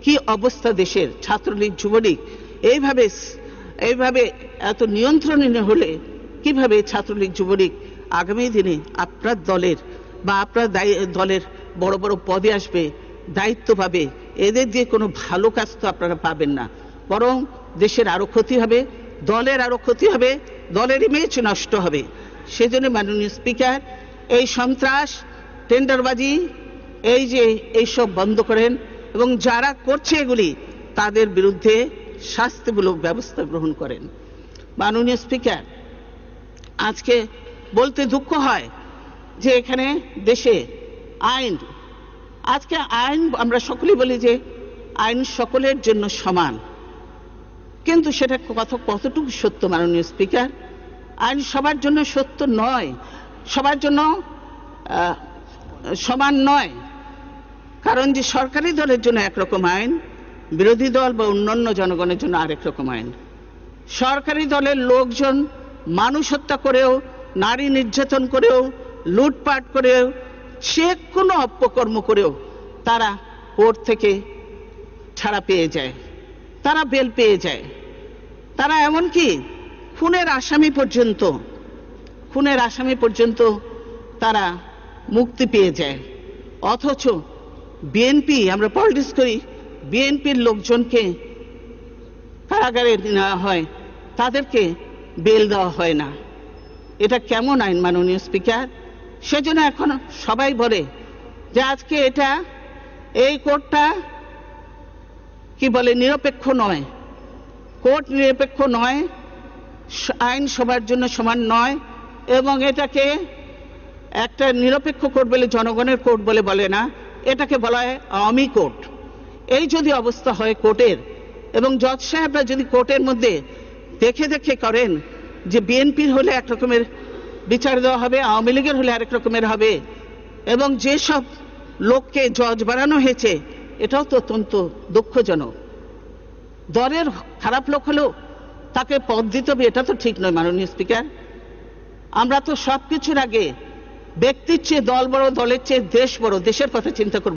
কি অবস্থা দেশের ছাত্রলীগ যুবলীগ এইভাবে এইভাবে এত নিয়ন্ত্রণহীন হলে কিভাবে ছাত্রলীগ যুবলীগ আগামী দিনে আপনার দলের বা আপনার দলের বড় বড় পদে আসবে, দায়িত্ব পাবে, এদের দিয়ে কোনো ভালো কাজ তো আপনারা পাবেন না, বরং দেশের আরো ক্ষতি হবে, দলের আরো ক্ষতি হবে, দলের ইমেজ নষ্ট হবে। সেজন্য মাননীয় স্পিকার, এই সন্ত্রাস, টেন্ডারবাজি, এই যে এইসব বন্ধ করেন এবং যারা করছে এগুলি তাদের বিরুদ্ধে শাস্তিমূলক ব্যবস্থা গ্রহণ করেন। মাননীয় স্পিকার, আজকে বলতে দুঃখ হয় যে এখানে দেশে আইন, আজকে আইন আমরা সকলেই বলি যে আইন সকলের জন্য সমান, কিন্তু সেটা কতটুকু সত্য মাননীয় স্পিকার? আইন সবার জন্য সত্য নয়, সবার জন্য সমান নয়। কারণ যে সরকারি দলের জন্য একরকম আইন, বিরোধী দল বা অন্যান্য জনগণের জন্য আরেক রকম আইন। সরকারি দলের লোকজন মানুষ হত্যা করেও, নারী নির্যাতন করেও, লুটপাট করেও, যে কোনো অপকর্ম করেও তারা কোর্ট থেকে ছাড়া পেয়ে যায়, তারা বেল পেয়ে যায়, তারা এমনকি খুনের আসামি পর্যন্ত তারা মুক্তি পেয়ে যায়। অথচ বিএনপি, আমরা পলিটিক্স করি, বিএনপির লোকজনকে কারাগারে নেওয়া হয়, তাদেরকে বেল দেওয়া হয় না। এটা কেমন আইন মাননীয় স্পিকার? সেজন্য এখন সবাই বলে যে আজকে এই কোর্টটা কি বলে, নিরপেক্ষ নয়, কোর্ট নিরপেক্ষ নয়, আইন সবার জন্য সমান নয়, এবং এটাকে একটা নিরপেক্ষ কোর্ট বলে, জনগণের কোর্ট বলে না, এটাকে বলা হয় আওয়ামী কোর্ট। এই যদি অবস্থা হয় কোর্টের, এবং জজ সাহেবরা যদি কোর্টের মধ্যে দেখে করেন যে বিএনপির হলে এক রকমের বিচার দেওয়া হবে, আওয়ামী লীগের হলে আরেক রকমের হবে, এবং যেসব লোককে জজ বানানো হয়েছে এটাও তো অত্যন্ত দুঃখজনক। দলের খারাপ লোক হলেও তাকে পদ দিতে হবে, এটা তো ঠিক নয় মাননীয় স্পিকার। আমরা তো সবকিছুর আগে ব্যক্তির চেয়ে দল বড়, দলের চেয়ে দেশ বড়, দেশের কথা চিন্তা করব।